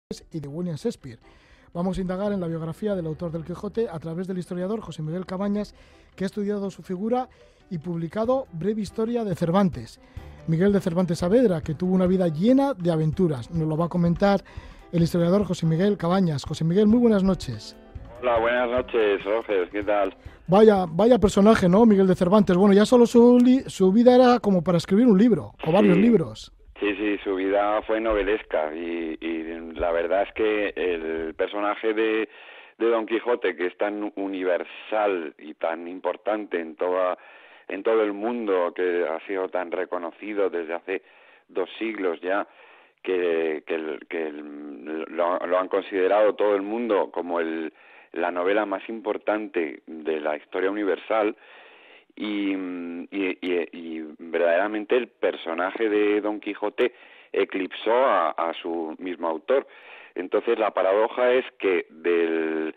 y de William Shakespeare. Vamos a indagar en la biografía del autor del Quijote a través del historiador José Miguel Cabañas, que ha estudiado su figura y publicado Breve Historia de Cervantes. Miguel de Cervantes Saavedra, que tuvo una vida llena de aventuras. Nos lo va a comentar el historiador José Miguel Cabañas. José Miguel, muy buenas noches. Hola, buenas noches, Roger, ¿qué tal? Vaya personaje, ¿no? Miguel de Cervantes. Bueno, ya solo su vida era como para escribir un libro, o varios Sí, libros. sí, su vida fue novelesca y la verdad es que el personaje de Don Quijote, que es tan universal y tan importante en todo el mundo, que ha sido tan reconocido desde hace 2 siglos ya, lo han considerado todo el mundo como la novela más importante de la historia universal. Y verdaderamente el personaje de Don Quijote eclipsó a su mismo autor. Entonces la paradoja es que del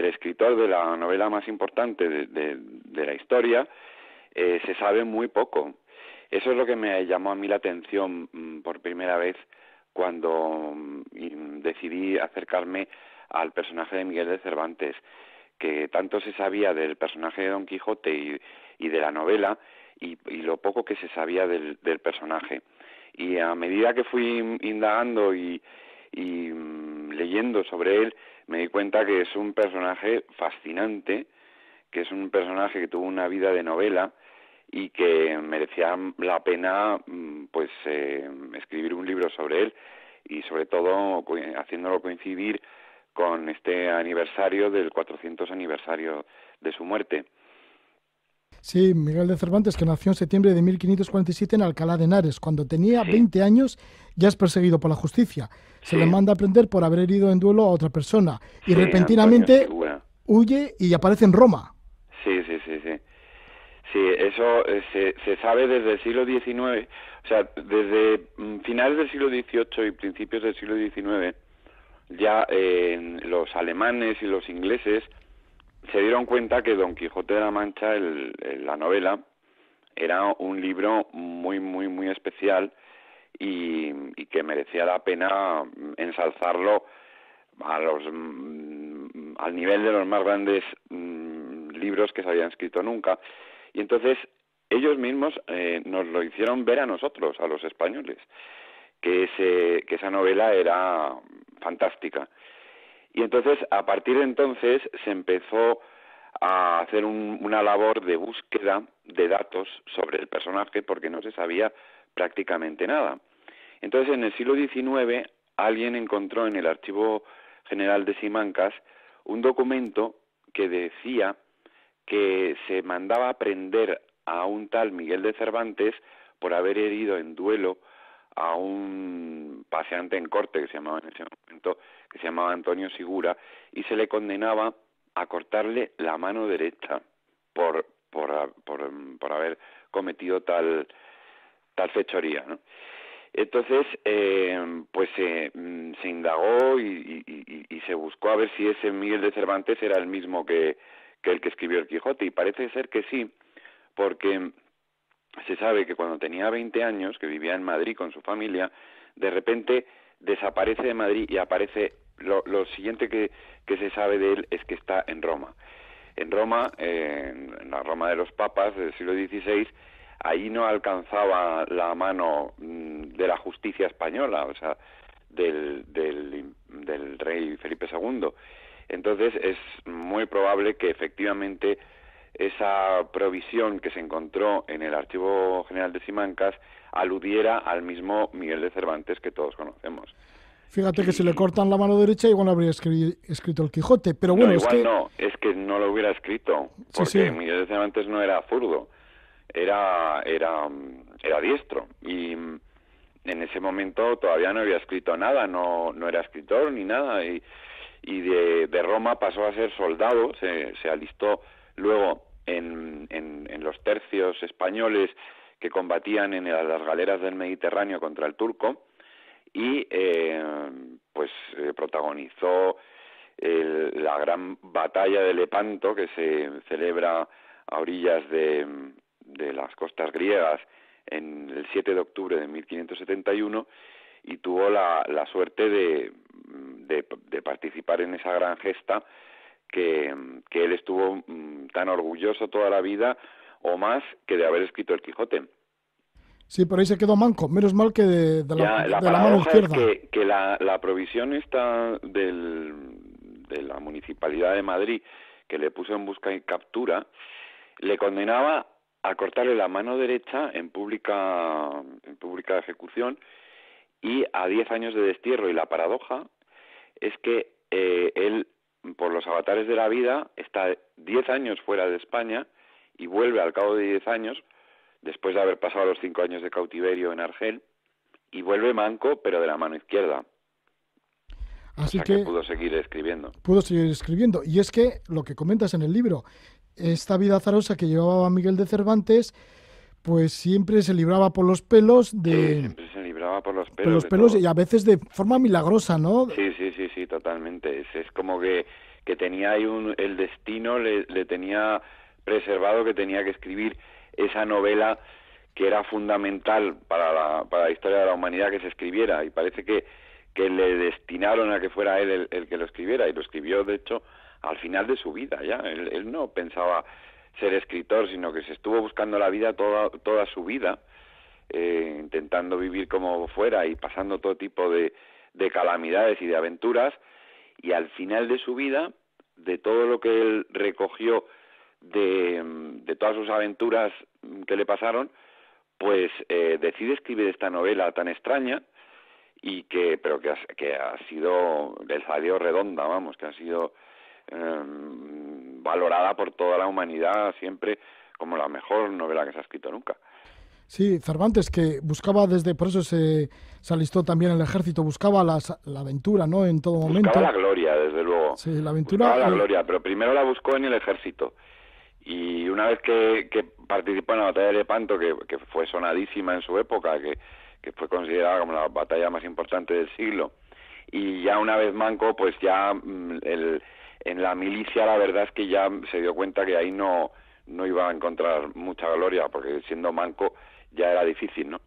escritor de la novela más importante de la historia se sabe muy poco. Eso es lo que me llamó a mí la atención por primera vez cuando decidí acercarme al personaje de Miguel de Cervantes, que tanto se sabía del personaje de Don Quijote y de la novela y lo poco que se sabía del personaje. Y a medida que fui indagando y leyendo sobre él, me di cuenta que es un personaje fascinante, que es un personaje que tuvo una vida de novela y que merecía la pena pues escribir un libro sobre él, y sobre todo haciéndolo coincidir con este aniversario del 400 aniversario de su muerte. Sí, Miguel de Cervantes, que nació en septiembre de 1547 en Alcalá de Henares. Cuando tenía Sí, 20 años ya es perseguido por la justicia. Se le sí, manda a prender por haber herido en duelo a otra persona y sí, Antonio repentinamente Segura. huye y aparece en Roma. Sí. Sí, eso se sabe desde el siglo XIX, o sea, desde finales del siglo XVIII y principios del siglo XIX, ya los alemanes y los ingleses se dieron cuenta que Don Quijote de la Mancha, la novela, era un libro muy especial y que merecía la pena ensalzarlo al nivel de los más grandes libros que se habían escrito nunca. Y entonces ellos mismos nos lo hicieron ver a nosotros, a los españoles, que esa novela era fantástica. Y entonces, a partir de entonces, se empezó a hacer una labor de búsqueda de datos sobre el personaje, porque no se sabía prácticamente nada. Entonces, en el siglo XIX, alguien encontró en el Archivo General de Simancas un documento que decía que se mandaba a prender a un tal Miguel de Cervantes por haber herido en duelo a un paseante en corte que se llamaba en ese momento, que se llamaba Antonio Segura, y se le condenaba a cortarle la mano derecha por haber cometido tal fechoría, ¿no? Entonces, pues se indagó y se buscó a ver si ese Miguel de Cervantes era el mismo que el que escribió el Quijote, y parece ser que sí, porque se sabe que cuando tenía 20 años, que vivía en Madrid con su familia, de repente desaparece de Madrid y aparece, lo siguiente que se sabe de él es que está en Roma. En Roma, en la Roma de los papas del siglo XVI, ahí no alcanzaba la mano de la justicia española, o sea, del rey Felipe II. Entonces es muy probable que efectivamente esa provisión que se encontró en el Archivo General de Simancas aludiera al mismo Miguel de Cervantes que todos conocemos. Fíjate que si le Y cortan la mano derecha igual no habría escrito el Quijote. Pero no, bueno, es igual que no, es que no lo hubiera escrito, sí, porque sí. Miguel de Cervantes no era zurdo, era diestro, y en ese momento todavía no había escrito nada, no era escritor ni nada, y de Roma pasó a ser soldado, se alistó luego en los tercios españoles que combatían en las galeras del Mediterráneo contra el turco, y protagonizó la gran batalla de Lepanto, que se celebra a orillas de las costas griegas en el 7 de octubre de 1571, y tuvo la suerte de participar en esa gran gesta que él estuvo tan orgulloso toda la vida o más que de haber escrito el Quijote. Sí, por ahí se quedó manco, menos mal que de La la mano paradoja izquierda. es que la provisión esta de la Municipalidad de Madrid, que le puso en busca y captura, le condenaba a cortarle la mano derecha en pública ejecución y a 10 años de destierro. Y la paradoja es que él, por los avatares de la vida, está 10 años fuera de España y vuelve al cabo de 10 años, después de haber pasado los 5 años de cautiverio en Argel, y vuelve manco, pero de la mano izquierda. Así o sea que pudo seguir escribiendo. Pudo seguir escribiendo. Y es que, lo que comentas en el libro, esta vida azarosa que llevaba Miguel de Cervantes, pues siempre se libraba por los pelos de... Sí, siempre se libraba por los pelos. Y a veces de forma milagrosa, ¿no? Sí, totalmente. Es como que tenía ahí el destino, le tenía preservado, que tenía que escribir esa novela que era fundamental para la historia de la humanidad que se escribiera, y parece que le destinaron a que fuera él el que lo escribiera, y lo escribió, de hecho, al final de su vida ya. Él no pensaba ser escritor, sino que se estuvo buscando la vida toda su vida, intentando vivir como fuera y pasando todo tipo de calamidades y de aventuras, y al final de su vida, de todo lo que él recogió de todas sus aventuras que le pasaron, pues decide escribir esta novela tan extraña, y que ha sido, le salió redonda, vamos, que ha sido valorada por toda la humanidad siempre como la mejor novela que se ha escrito nunca. Sí, Cervantes, que buscaba por eso se alistó también en el ejército, buscaba la aventura, ¿no? En todo momento. Buscaba la gloria, desde luego. Sí, la aventura. Buscaba la gloria, pero primero la buscó en el ejército. Y una vez que participó en la batalla de Lepanto, que fue sonadísima en su época, que fue considerada como la batalla más importante del siglo, y ya una vez manco, pues ya en la milicia la verdad es que ya se dio cuenta que ahí no iba a encontrar mucha gloria, porque siendo manco ya era difícil, ¿no?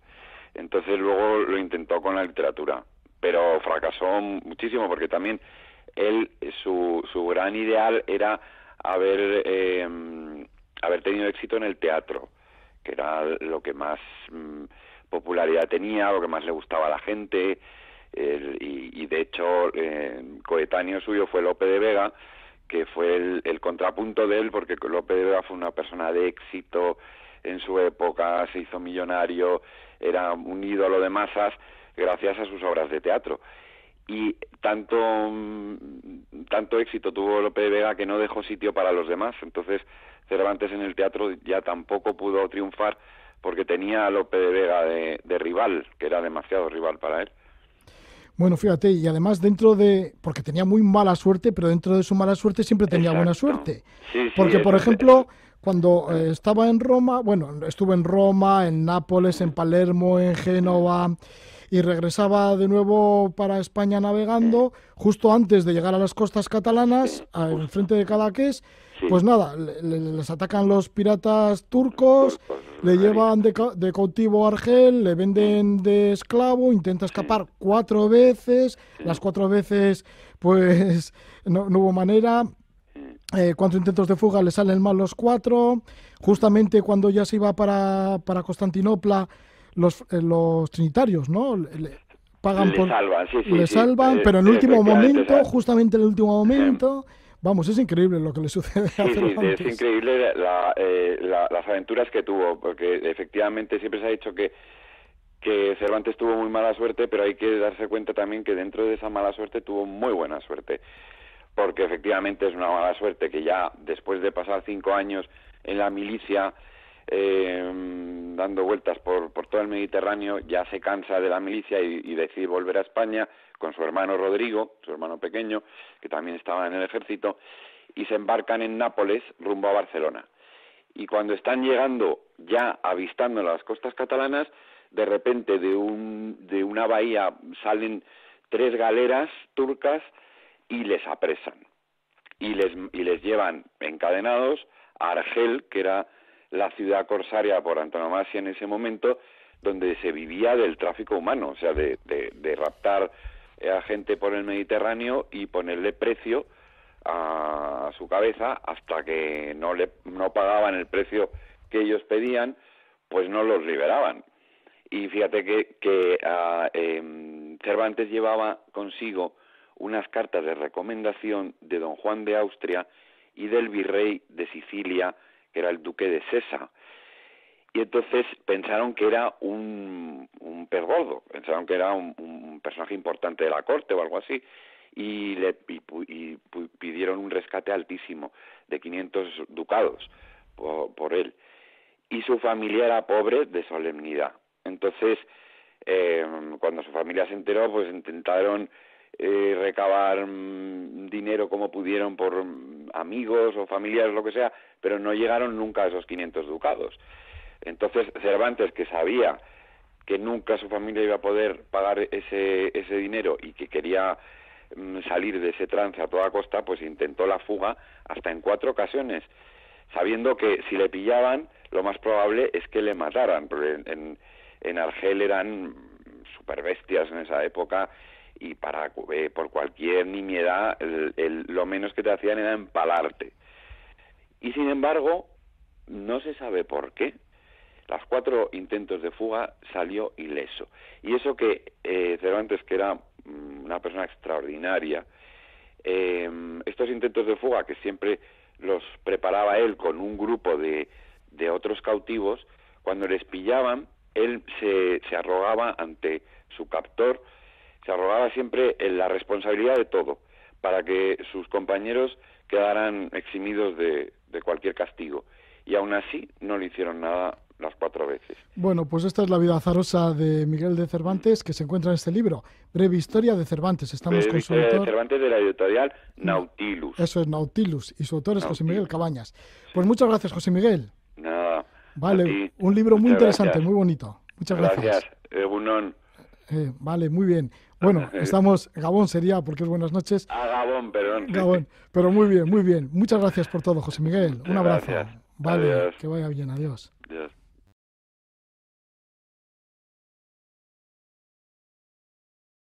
Entonces luego lo intentó con la literatura, pero fracasó muchísimo, porque también él, su gran ideal era haber tenido éxito en el teatro, que era lo que más popularidad tenía, lo que más le gustaba a la gente, y de hecho coetáneo suyo fue Lope de Vega, que fue el contrapunto de él, porque Lope de Vega fue una persona de éxito en su época, se hizo millonario, era un ídolo de masas gracias a sus obras de teatro. Y tanto éxito tuvo Lope de Vega que no dejó sitio para los demás. Entonces Cervantes en el teatro ya tampoco pudo triunfar, porque tenía a Lope de Vega de rival, que era demasiado rival para él. Bueno, fíjate, y además porque tenía muy mala suerte, pero dentro de su mala suerte siempre tenía buena suerte. Sí, porque, por ejemplo, cuando estaba en Roma, estuvo en Roma, en Nápoles, en Palermo, en Génova, y regresaba de nuevo para España navegando, justo antes de llegar a las costas catalanas, al frente de Cadaqués. Pues nada, les atacan los piratas turcos, le llevan de cautivo a Argel, le venden de esclavo, intenta escapar 4 veces, las 4 veces pues no hubo manera, 4 intentos de fuga, le salen mal los 4, justamente cuando ya se iba para Constantinopla, los trinitarios, ¿no? Le salvan, pero en el último momento, justamente en el último momento... Vamos, es increíble lo que le sucede a Cervantes. Sí, es increíble las aventuras que tuvo, porque efectivamente siempre se ha dicho que Cervantes tuvo muy mala suerte, pero hay que darse cuenta también que dentro de esa mala suerte tuvo muy buena suerte, porque efectivamente es una mala suerte que ya después de pasar 5 años en la milicia, dando vueltas por todo el Mediterráneo, ya se cansa de la milicia y decide volver a España con su hermano Rodrigo, su hermano pequeño, que también estaba en el ejército, y se embarcan en Nápoles rumbo a Barcelona. Y cuando están llegando, ya avistando las costas catalanas, de repente de una bahía salen 3 galeras turcas y les apresan. Y les llevan encadenados a Argel, que era la ciudad corsaria por antonomasia en ese momento, donde se vivía del tráfico humano, o sea, de raptar a gente por el Mediterráneo y ponerle precio a su cabeza hasta que no pagaban el precio que ellos pedían, pues no los liberaban. Y fíjate que Cervantes llevaba consigo unas cartas de recomendación de don Juan de Austria y del virrey de Sicilia, que era el duque de Sesa. Y entonces pensaron que era un pez gordo, pensaron que era un personaje importante de la corte o algo así, y pidieron un rescate altísimo de 500 ducados por él. Y su familia era pobre de solemnidad. Entonces, cuando su familia se enteró, pues intentaron recabar dinero como pudieron por amigos o familiares, lo que sea, pero no llegaron nunca a esos 500 ducados. Entonces Cervantes, que sabía que nunca su familia iba a poder pagar ese dinero y que quería salir de ese trance a toda costa, pues intentó la fuga hasta en 4 ocasiones, sabiendo que si le pillaban, lo más probable es que le mataran, porque en Argel eran superbestias en esa época, y por cualquier nimiedad lo menos que te hacían era empalarte. Y sin embargo, no se sabe por qué, las 4 intentos de fuga salió ileso. Y eso que Cervantes, que era una persona extraordinaria, estos intentos de fuga que siempre los preparaba él con un grupo de otros cautivos, cuando les pillaban, él se arrogaba ante su captor, se arrogaba siempre en la responsabilidad de todo, para que sus compañeros quedaran eximidos de cualquier castigo. Y aún así no le hicieron nada las 4 veces. Bueno, pues esta es la vida azarosa de Miguel de Cervantes, que se encuentra en este libro, Breve Historia de Cervantes. Estamos con su autor... de Cervantes, de la editorial Nautilus. Eso es, Nautilus, y su autor es José Miguel Cabañas. Pues muchas gracias, José Miguel. Nada. Vale, un libro muy interesante, gracias. muy bonito. Muchas gracias. Gracias, Egunon. Vale, muy bien. Bueno, estamos... Gabón sería, porque es buenas noches. Gabón, perdón. Gabón, pero muy bien, muy bien. Muchas gracias por todo, José Miguel. Un abrazo. Gracias. Vale, Adiós. que vaya bien, adiós. Adiós.